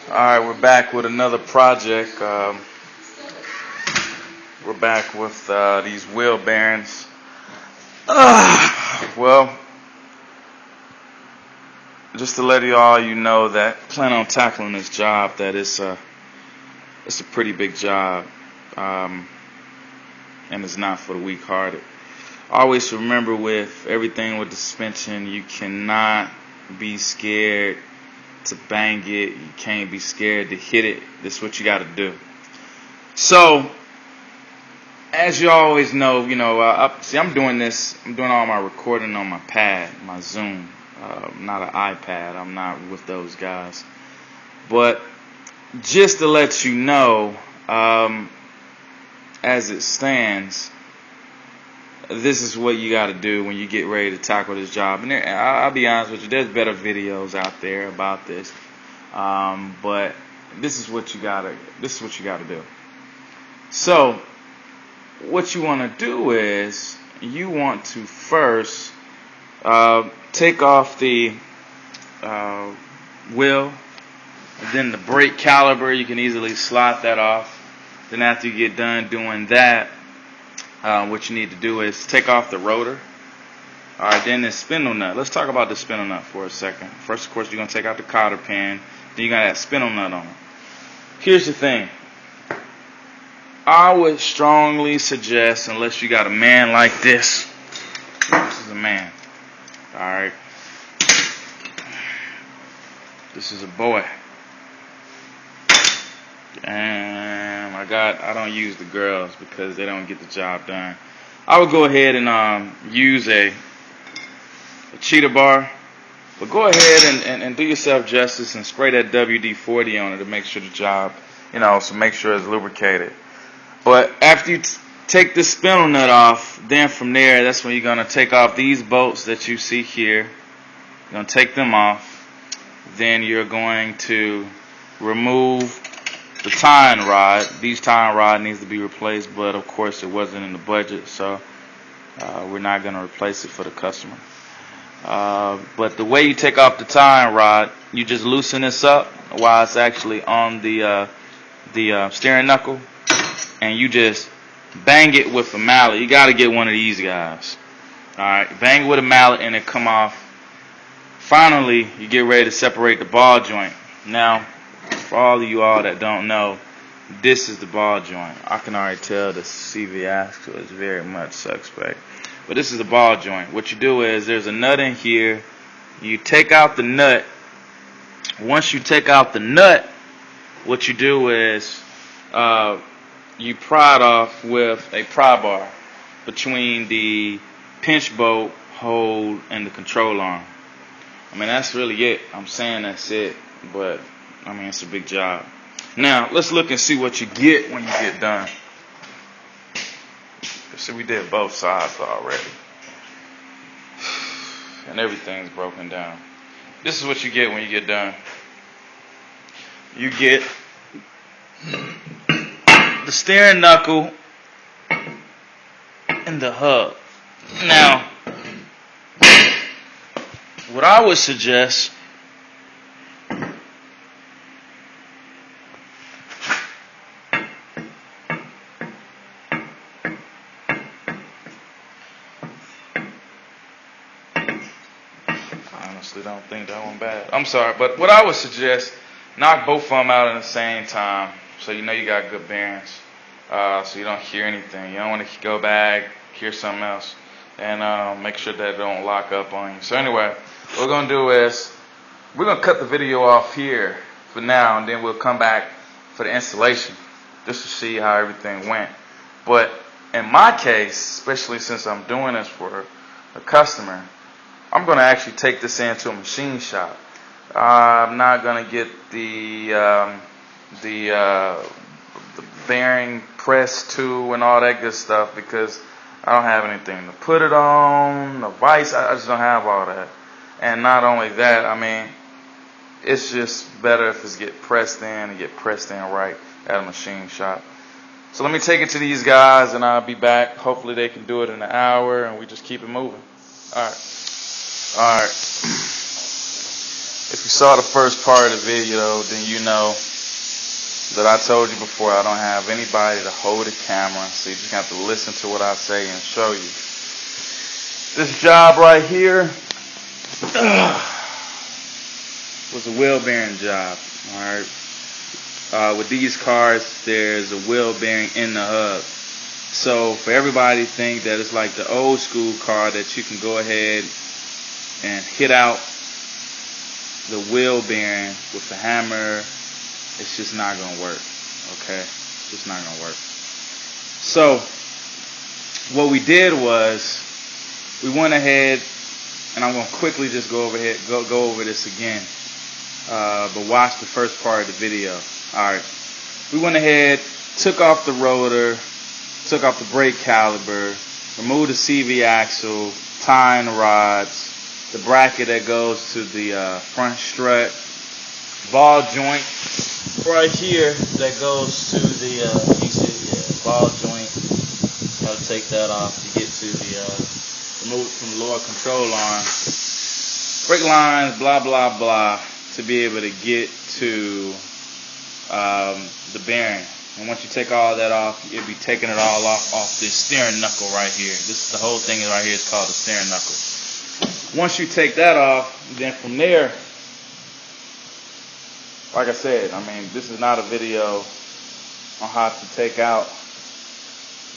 Alright, we're back with another project. We're back with these wheel bearings. Well, just to let you know that plan on tackling this job, that it's a pretty big job, and it's not for the weak-hearted. Always remember, with everything with the suspension, you cannot be scared to bang it. You can't be scared to hit it. This is what you got to do. So, as you always know, I'm doing this. I'm doing all my recording on my pad, my Zoom, not an iPad. I'm not with those guys. But just to let you know, as it stands, this is what you got to do when you get ready to tackle this job. And I'll be honest with you, there's better videos out there about this, but this is what you gotta do. So, what you want to do is you want to first take off the wheel, and then the brake caliper. You can easily slide that off. Then after you get done doing that, what you need to do is take off the rotor. Alright, then the spindle nut. Let's talk about the spindle nut for a second. First, of course, you're going to take out the cotter pin. Then you got that spindle nut on it. Here's the thing. I would strongly suggest, unless you got a man like this. This is a man. Alright. This is a boy. And I don't use the girls because they don't get the job done. I would go ahead and use a cheetah bar, but go ahead and do yourself justice and spray that WD-40 on it to make sure the job, so make sure it's lubricated. But after you take the spindle nut off, then from there, that's when you're going to take off these bolts that you see here. You're going to take them off. Then you're going to remove the tying rod. These tying rod needs to be replaced, but of course it wasn't in the budget, so we're not going to replace it for the customer. But the way you take off the tying rod, you just loosen this up while it's actually on the steering knuckle, and you just bang it with a mallet. You got to get one of these guys. Alright, bang it with a mallet and it come off. Finally, you get ready to separate the ball joint. Now, for all of you all that don't know, this is the ball joint. I can already tell the CV axle is very much suspect. But this is the ball joint. What you do is, there's a nut in here. You take out the nut. Once you take out the nut, what you do is you pry it off with a pry bar between the pinch bolt hold and the control arm. I mean, that's really it. I'm saying that's it, but I mean, it's a big job. Now, let's look and see what you get when you get done. See, we did both sides already. And everything's broken down. This is what you get when you get done. You get the steering knuckle and the hub. Now, what I would suggest, honestly don't think that one bad. I'm sorry, but what I would suggest, knock both of them out at the same time, so you know you got good bearings, so you don't hear anything. You don't want to go back, hear something else, and make sure that it don't lock up on you. So anyway, what we're going to do is, we're going to cut the video off here for now, and then we'll come back for the installation, just to see how everything went. But in my case, especially since I'm doing this for a customer, I'm going to actually take this into a machine shop. I'm not going to get the bearing press tool and all that good stuff, because I don't have anything to put it on, the vise, I just don't have all that. And not only that, I mean, it's just better if it's get pressed in and get pressed in right at a machine shop. So let me take it to these guys and I'll be back. Hopefully they can do it in an hour and we just keep it moving. Alright. If you saw the first part of the video, then you know that I told you before I don't have anybody to hold the camera, so you just have to listen to what I say and show you. This job right here was a wheel bearing job. Alright. With these cars, there's a wheel bearing in the hub. So for everybody to think that it's like the old school car that you can go ahead and hit out the wheel bearing with the hammer, it's just not gonna work. Okay, it's just not gonna work. So what we did was we went ahead, and I'm gonna quickly just go over this again, but watch the first part of the video. Alright, we went ahead, took off the rotor, took off the brake caliper, removed the CV axle, tying the rods, the bracket that goes to the front strut, ball joint right here that goes to the ball joint. I'll take that off to get to the remove from the lower control arm, brake lines, blah blah blah, to be able to get to the bearing. And once you take all that off, you'll be taking it all off this steering knuckle right here. This is the whole thing right here is called the steering knuckle. Once you take that off, then from there, like I said, I mean, this is not a video on how to take out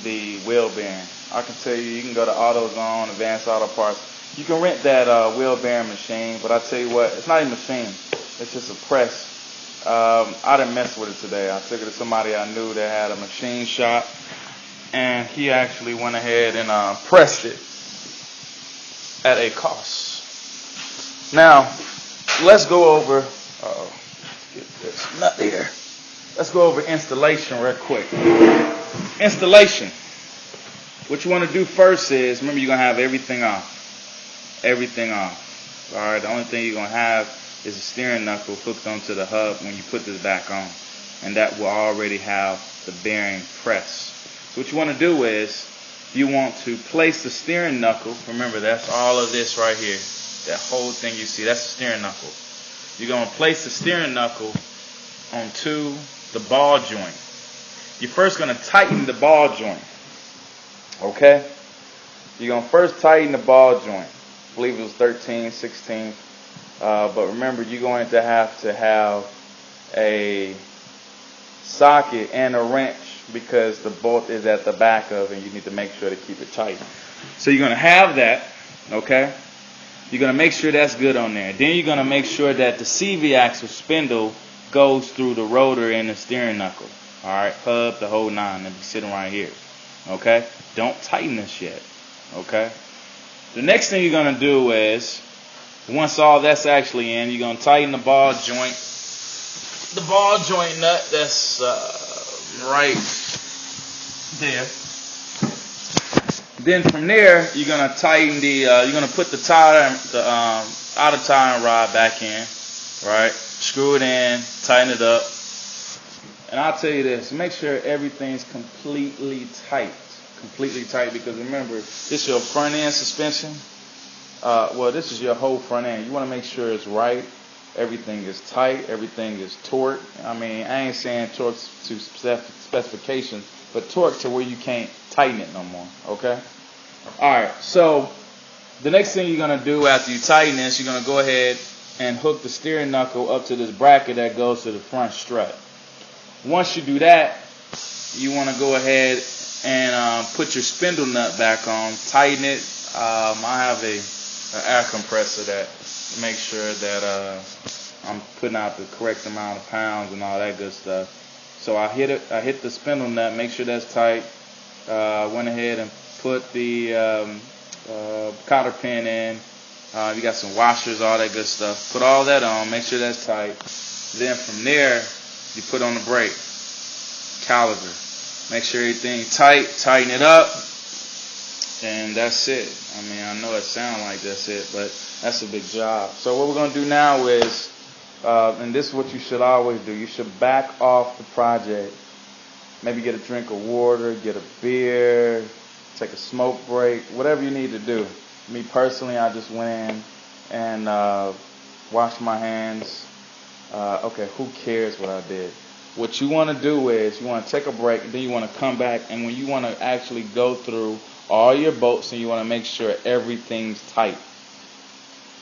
the wheel bearing. I can tell you can go to AutoZone, Advanced Auto Parts. You can rent that wheel bearing machine, but I tell you what, it's not a machine. It's just a press. I didn't mess with it today. I took it to somebody I knew that had a machine shop, and he actually went ahead and pressed it at a cost. Now, let's go over, get this nut here. Let's go over installation real quick. Installation. What you want to do first is, remember you're going to have everything off. Everything off. Alright, the only thing you're going to have is a steering knuckle hooked onto the hub when you put this back on. And that will already have the bearing pressed. So what you want to do is, you want to place the steering knuckle. Remember, that's all of this right here. That whole thing you see, that's the steering knuckle. You're going to place the steering knuckle onto the ball joint. You're first going to tighten the ball joint. Okay? You're going to first tighten the ball joint. I believe it was 13, 16. But remember, you're going to have a socket and a wrench because the bolt is at the back of it, and you need to make sure to keep it tight. So you're going to have that, okay? You're going to make sure that's good on there. Then you're going to make sure that the CV axle spindle goes through the rotor and the steering knuckle. Alright, hub, the whole nine. It'll be sitting right here. Okay? Don't tighten this yet. Okay? The next thing you're going to do is, once all that's actually in, you're going to tighten the ball joint. The ball joint nut that's right there. Then from there, you're going to tighten the, you're going to put the outer tying rod back in. Right? Screw it in, tighten it up. And I'll tell you this, make sure everything's completely tight. Completely tight, because remember, this is your front end suspension. Well, this is your whole front end. You want to make sure it's right. Everything is tight. Everything is torqued. I mean, I ain't saying torque to specifications, but torque to where you can't tighten it no more. Okay? Alright, so the next thing you're going to do after you tighten this, you're going to go ahead and hook the steering knuckle up to this bracket that goes to the front strut. Once you do that, you want to go ahead and put your spindle nut back on, tighten it. I have an air compressor that makes sure that I'm putting out the correct amount of pounds and all that good stuff. So I hit the spindle nut, make sure that's tight. Went ahead and put the cotter pin in. You got some washers, all that good stuff. Put all that on, make sure that's tight. Then from there, you put on the brake caliper. Make sure everything's tight, tighten it up, and that's it. I mean, I know it sounds like that's it, but that's a big job. So what we're going to do now is, and this is what you should always do, you should back off the project. Maybe get a drink of water, get a beer, take a smoke break, whatever you need to do. Me personally, I just went in and wash my hands. Okay, who cares what I did? What you want to do is you want to take a break, and then you want to come back, and when you want to actually go through all your bolts, and you want to make sure everything's tight.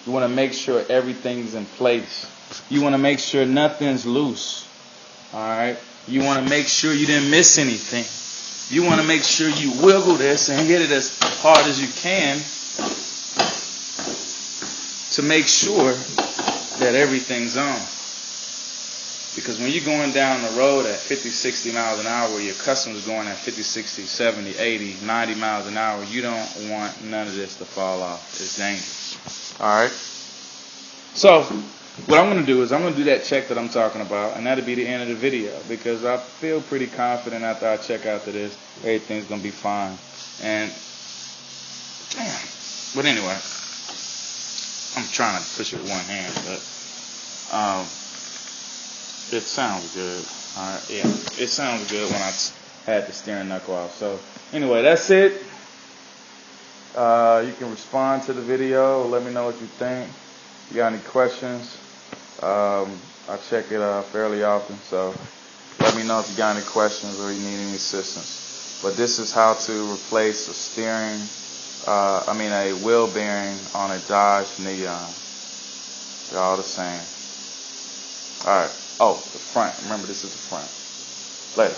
You want to make sure everything's in place. You want to make sure nothing's loose. Alright? You want to make sure you didn't miss anything. You want to make sure you wiggle this and hit it as hard as you can to make sure that everything's on. Because when you're going down the road at 50, 60 miles an hour, where your customer's going at 50, 60, 70, 80, 90 miles an hour, you don't want none of this to fall off. It's dangerous. Alright? So, what I'm going to do is I'm going to do that check that I'm talking about, and that'll be the end of the video, because I feel pretty confident after I check after this, everything's going to be fine. And, damn. But anyway, I'm trying to push it with one hand, but, it sounds good. Alright, yeah. It sounds good when I had the steering knuckle off. So, anyway, that's it. You can respond to the video. Let me know what you think. If you got any questions, I check it fairly often. So, let me know if you got any questions or you need any assistance. But this is how to replace a wheel bearing on a Dodge Neon. They're all the same. Alright. Oh, the front. Remember, this is the front. Later.